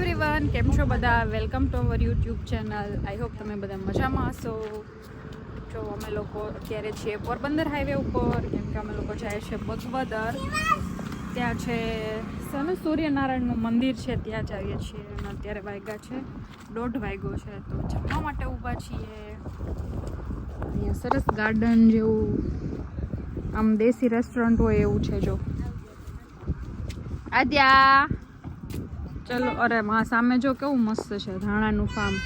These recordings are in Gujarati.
એવરીવન, કેમ છો બધા? Welcome to our YouTube channel. I hope તમે બધા મજામાં હશો. જો અમે લોકો અત્યારે છીએ પોરબંદર હાઈવે ઉપર, કેમ કે અમે લોકો જાય છે બગવદર. ત્યાં છે સૂર્યનારાયણનું મંદિર છે, ત્યાં જઈએ છીએ. અને અત્યારે વાગ્યા છે 1:30 વાગ્યો છે, તો જમવા માટે ઊભા છીએ. અહીંયા સરસ ગાર્ડન જેવું આમ દેશી રેસ્ટોરન્ટ હોય એવું છે. જો આદ્યા, ચલો. અરે માં સામે જો કેવું મસ્ત છે ધાણાનું ફાર્મ.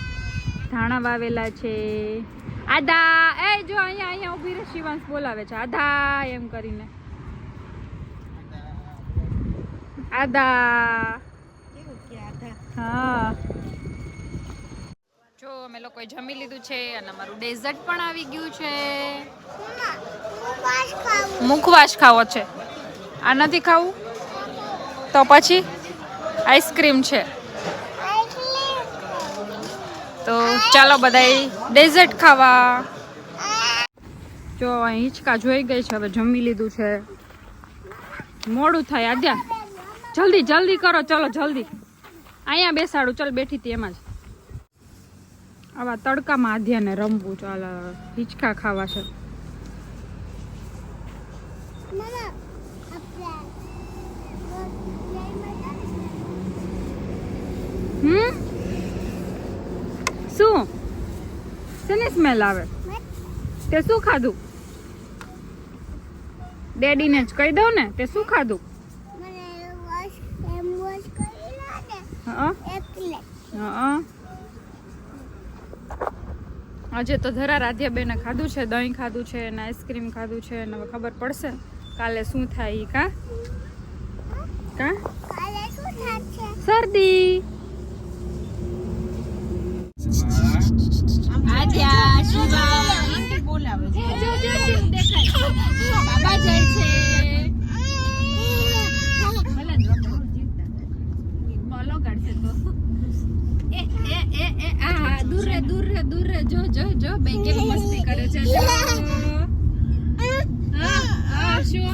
ધાણા વાવેલા છે. આધા, એ જો અહીંયા ઊભી રહે. શિવાંશ બોલાવે છે આધા એમ કરીને. આધા, હા. જો અમે લોકોએ જમી લીધું છે અને અમારું ડેઝર્ટ પણ આવી ગયું છે. મુખવાસ ખાવો છે? આ નથી ખાવું તો પછી આઈસ્ક્રીમ છે. તો ચાલો બધાય ડેઝર્ટ ખાવા. જો અહીં હિંચકા જોઈ ગઈ છે. હવે જમી લીધું છે, મોડું થાય. આદ્યા જલ્દી જલ્દી કરો, ચલો જલ્દી. અહીંયા બેસાડું, ચાલ. બેઠી હતી એમાં જ. આવા તડકામાં આધ્યાને રમવું. ચાલ, હિંચકા ખાવા છે. શું શેની સ્મેલ આવે? તે શું ખાધું? ડેડીને જ કહી દઉં ને. તે શું ખાધું? આજે તો ધરા રાધ્યાબેને ખાધું છે, દહીં ખાધું છે અને આઈસ્ક્રીમ ખાધું છે. અને હવે ખબર પડશે કાલે શું થાય. કા શરદી. બાબા જાય છે. બોલો કાઢશે તો. દૂર રે, દૂર રે, દૂર રે. જો જો જો બે કેવી મસ્તી કરે છે. જો શું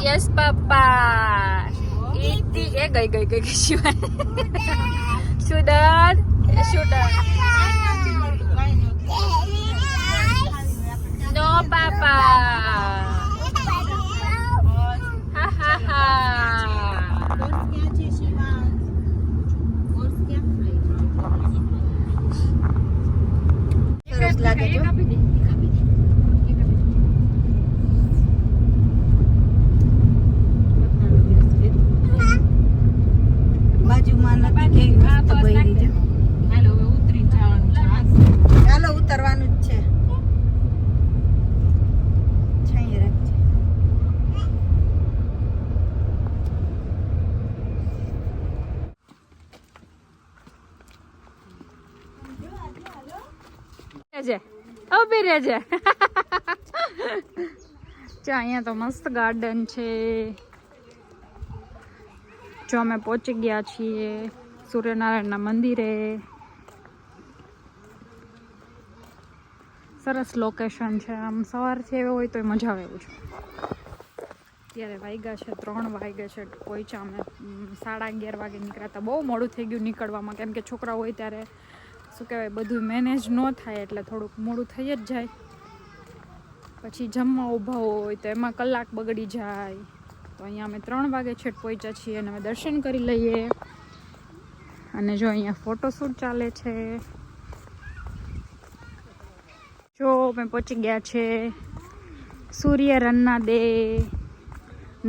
યસ પપ્પા. ઈતી એ ગઈ શિવાય. સુડર નો પાપા. હા હા હા. સરસ લાગે છે. બાજુમાં નથી કે મસ્ત બૈરી છે. હાલો હવે ઉતરી જવાનું છે. હાલો ઉતરવાનું જ છે. છાંયે રાખજે. ઊભી રહેજે. અહીંયા તો મસ્ત ગાર્ડન છે. જો અમે પહોંચી ગયા છીએ સૂર્યનારાયણના મંદિરે. સરસ લોકેશન છે. આમ સવારથી આવ્યો હોય તો મજા આવે એવું છે. ત્યારે વાગ્યા છે 3 વાગે છે. પહોંચ્યા અમે 11:30 વાગે નીકળ્યા. બહુ મોડું થઈ ગયું નીકળવામાં, કેમ કે છોકરા હોય ત્યારે શું કહેવાય બધું મેનેજ ન થાય, એટલે થોડુંક મોડું થઈ જ જાય. પછી જમવા ઊભા હોય તો એમાં કલાક બગડી જાય. તો અહીંયા અમે 3 વાગે છેટ પહોંચ્યા છીએ અને અમે દર્શન કરી લઈએ. અને જો અહીંયા ફોટોશૂટ ચાલે છે. જો અમે પહોંચી ગયા છે સૂર્ય રન્ના દે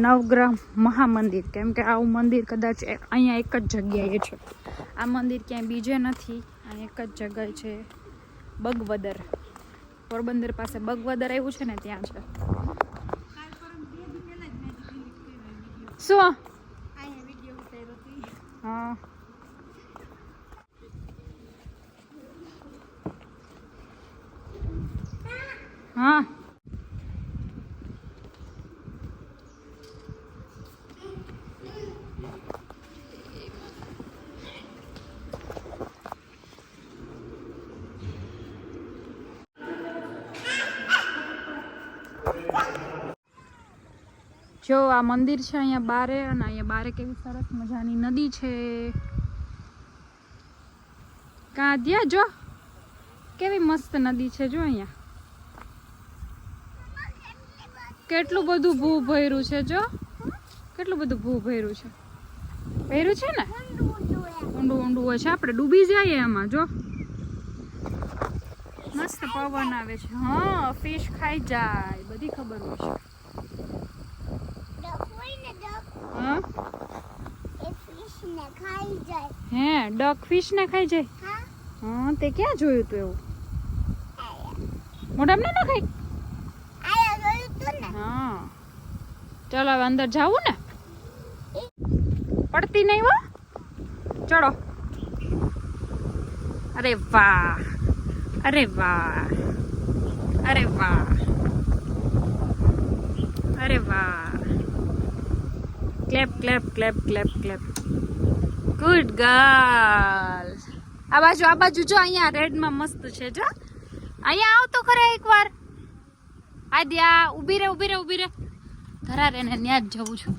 નવગ્રહ મહામંદિર. કેમ કે આવું મંદિર કદાચ અહીંયા એક જ જગ્યાએ છે. આ મંદિર ક્યાંય બીજે નથી, અહીં એક જ જગ્યાએ છે. બગવદર, પોરબંદર પાસે બગવદર આવ્યું છે ને, ત્યાં છે. શું? હા. હા. જો આ મંદિર છે અહીંયા બારે, અને અહીંયા બારે કેવી સરસ મજાની નદી છે. કાંધ્યા જો કેવી મસ્ત નદી છે. જો અહીંયા કેટલું બધું ભૂ ભર્યું છે. જો કેટલું બધું ભૂ ભર્યું છે. ભર્યું છે ને, ઊંડું ઊંડું હોય છે. આપણે ડૂબી જઈએ એમાં. જો મસ્ત પવન આવે છે. હા, ફિશ ખાઈ જાય, બધી ખબર હોય છે. હા, હે ડક ફિશ ને ખાઈ જાય. હા, તે ક્યાં જોયું તું એવું? મોઢામાં ના ખાઈ. હા, ચાલો હવે અંદર જાવું ને. પડતી નહીં હો. ચડો. અરે વાહ, અરે વાહ, અરે વાહ, અરે વાહ. Clap clap clap clap clap. Good girl. આ બાજુ જો, અહીંયા રેડમાં મસ્ત છે. જો અહીંયા આવ તો ખરા એકવાર. આદ્યા ઊભી રે, ઊભી રે, ઊભી રે. ધરા રે ને ત્યાં જ જવું છું.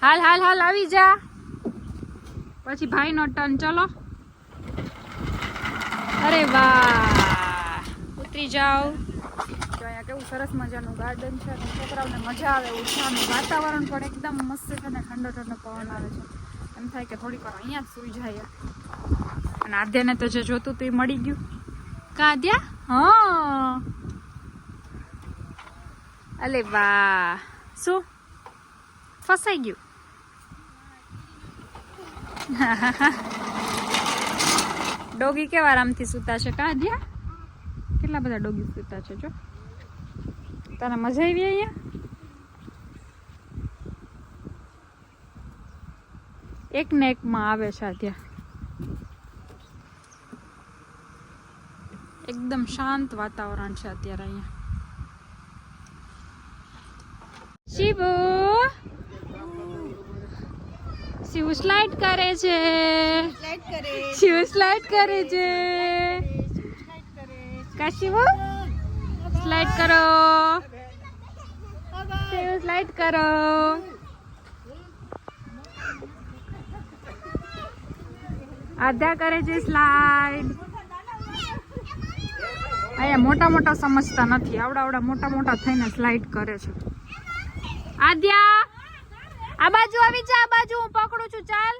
હાલ હાલ હાલ આવી જા. પછી ભાઈનો ટર્ન. ચલો. અરે વાહ, ઉતરી જાઓ. જો અહીંયા કેવું સરસ મજાનું ગાર્ડન છે, અને છોકરાઓને મજા આવે એવું છે. અને વાતાવરણ પણ એકદમ મસ્ત છે ને ઠંડો ઠંડો પવન આવે છે. એમ થાય કે થોડીક વાર અહીંયા જ સૂઈ જાય. અને આધ્યાને તો જે જોતું હતું એ મળી ગયું. કાં આધ્યા? હા. અલે વાહ, શું ફસાઈ ગયું? ડોગી કેવા આરામથી સૂતા છે. કાં આધ્યા? કેટલા બધા ડોગી સૂતા છે. જો તને મજા આવી અહીંયા? એક ને એકમાં આવે છે. આધ્યા એકદમ શાંત વાતાવરણ છે અત્યારે અહીંયા. શિવુ, શિવ સ્લાઇડ કરે છે. શિવ સ્લાઇડ કરે છે. કા શિવ સ્લાઇડ કરો. શિવ સ્લાઇડ કરો. આધા કરે છે સ્લાઇડ. અહીંયા મોટા મોટા સમજતા નથી. આવડા મોટા મોટા થઈને સ્લાઇડ કરે છે. આદ્યા આ બાજુ આવી જા. આ બાજુ હું પકડું છું. ચાલ.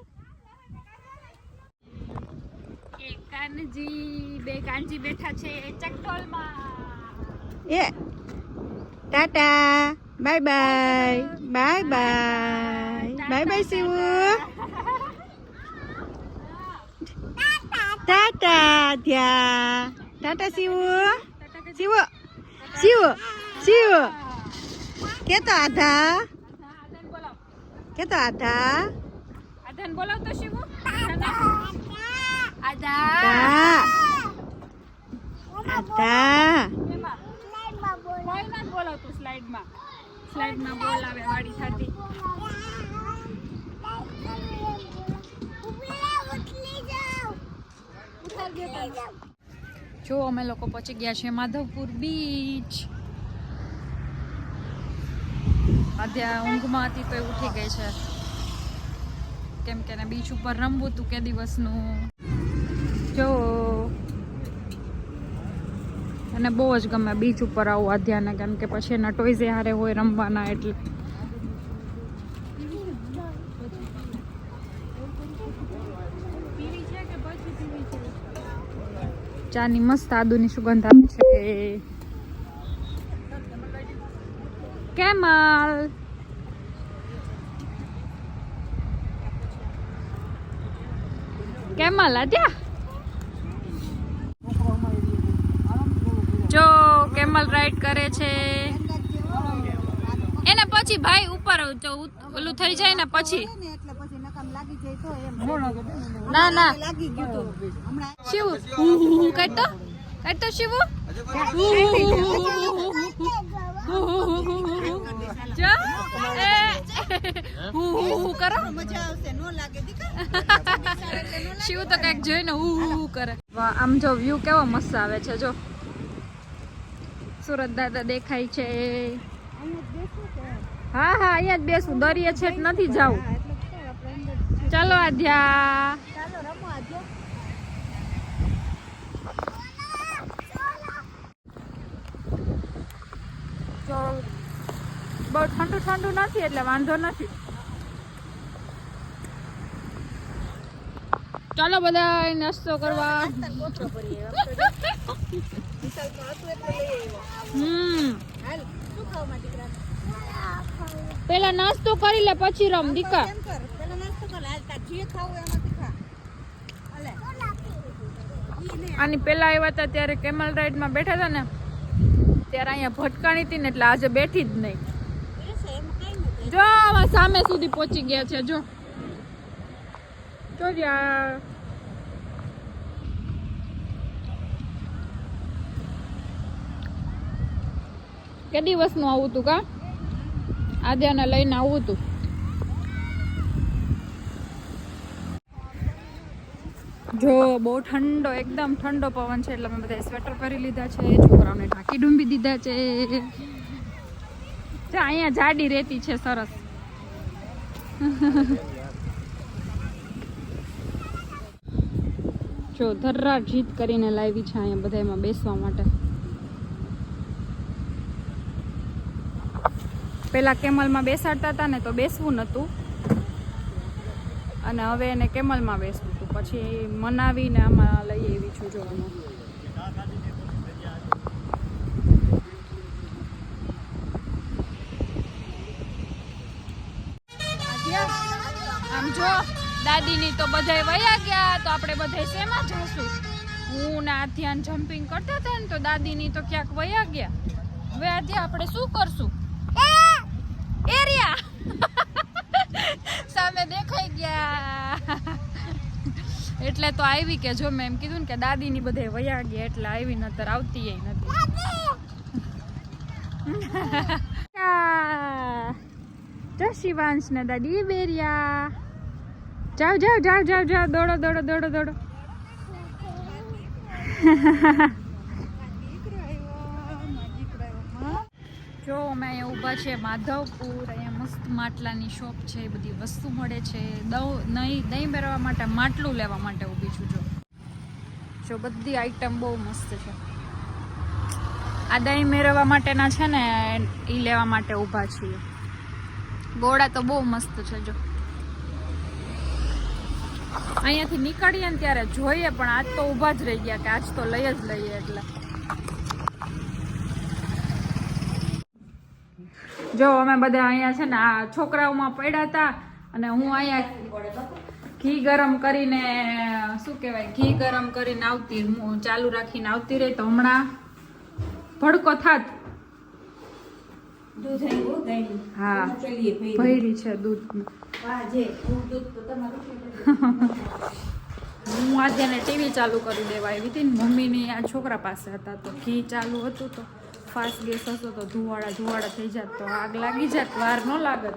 એક કાનજી, બે કાનજી બેઠા છે ચકડોળમાં. એ tata, bye bye, bye bye, bye bye Shivu. Tata ધ્યા, ટાટા શિવુ. શિવુ, શિવુ, શિવુ. કેતો આધા, કેતો આધા. આધાને બોલાવ તો શિવુ. આધા, આધા. સ્લાઇડમાં બોલાવ તું. સ્લાઇડમાં, સ્લાઇડમાં બોલાવે વાડી થાતી. જો અમે લોકો પહોંચી ગયા છે માધવપુર બીચ. આધ્યા ઊંઘમાં હતી તો ઉઠી ગઈ છે, કેમ કે એને બીચ ઉપર રમવું હતું કે દિવસનું. જો અને બહુ જ ગમે બીચ ઉપર આવું આધ્યાને, કેમ કે પછી એના ટોયઝે હારે હોય રમવાના. એટલે ચાની મસ્ત આદુની સુગંધ આવે છે. કેમલ, કેમલ આદ્યા જો કેમલ રાઈડ કરે છે. એને પછી ભાઈ ઉપર ઓલું થઈ જાય ને પછી. ના ના શિવ કરતો કરતો શિવ કરો. શિવ તો કઈક જોઈને કરે. આમ જો વ્યૂ કેવો મસ્ત આવે છે. જો સુરત દાદા દેખાય છે. હા હા અહીંયા જ બેસું, દરિયે છે નથી જવું. ચાલો આધ્યા. તો બહુ ઠંડુ ઠંડુ નથી એટલે વાંધો નથી. ચાલો બધા નાસ્તો કરવા. પેલા નાસ્તો કરી લે પછી રમ દીકા. આની પેલા આવ્યા હતા ત્યારે કેમલ રાઈડ માં બેઠા હતા ને ત્યારે અહીંયા ભટકાણી હતી ને એટલે આજે બેઠી જ નહીં. જો આમાં સામે સુધી પહોંચી ગયા છે. જો કે દિવસ નું આવું તું કા આદ્યાને લઈને આવું તું. જો બહુ ઠંડો એકદમ ઠંડો પવન છે એટલે અમે બધા સ્વેટર પહેરી લીધા છે. છોકરાઓને ઢાંકી ડૂંબી દીધા છે. અહીંયા જાડી રેતી છે સરસ. જો ધર્રા જીત કરીને લાવી છે અહીંયા બધા એમાં બેસવા માટે. પેલા કેમલમાં બેસાડતા હતા ને તો બેસવું નતું અને હવે એને કેમલમાં બેસવું હતું. પછી મનાવીને આમાં લઈ આવી છું. જોવામાં આમ જો દાદીની તો બધાય વયા ગયા તો આપણે બધાય શેમાં જશું? હું ને આધ્યાન જમ્પિંગ કરતા હતા ને તો દાદીની તો ક્યાંક વયા ગયા. હવે આજે આપણે શું કરશું? એરિયા સામે દેખાઈ ગયા એટલે તો આવી કે જો મેં એમ કીધું ને કે દાદીની બધે વયા ગયા એટલે આવી નતર આવતી નથી. જો શિવાંશ ને દાદી બેરિયા. જાઓ જાઓ જાઓ જાઓ જાઓ દોડો દોડો દોડો દોડો. જો અમે અહીંયા ઊભા છે માધવપુર. અહીંયા મસ્ત માટલાની શોપ છે, બધી વસ્તુ મળે છે. દહીં મેળવવા માટે માટલું લેવા માટે ઊભી છું. જો બધી આઈટમ બહુ મસ્ત છે. આ દહીં મેળવવા માટેના છે ને એ લેવા માટે ઊભા છીએ. ગોળા તો બહુ મસ્ત છે. જો અહીંયાથી નીકળીએ ને ત્યારે જોઈએ પણ આજ તો ઊભા જ રહી ગયા કે આજ તો લઈ જ લઈએ. એટલે જો અમે બધા અહીંયા છે ને આ છોકરાઓમાં પડ્યા હતા અને હું અહીંયા ઘી ગરમ કરીને શું કહેવાય ઘી ગરમ કરીને આવતી ચાલુ રાખીને આવતી રહી તો હમણાં ભડકો થાત. હા ભયરી છે દૂધ. હું આજે ને ટીવી ચાલુ કરી દેવા આવી હતી ને મમ્મીની આ છોકરા પાસે હતા તો ઘી ચાલુ હતું તો ફાસ્ટ ગેસ હતો તો ધુવાડા થઈ જાત તો આગ લાગી જાત વાર ન લાગત.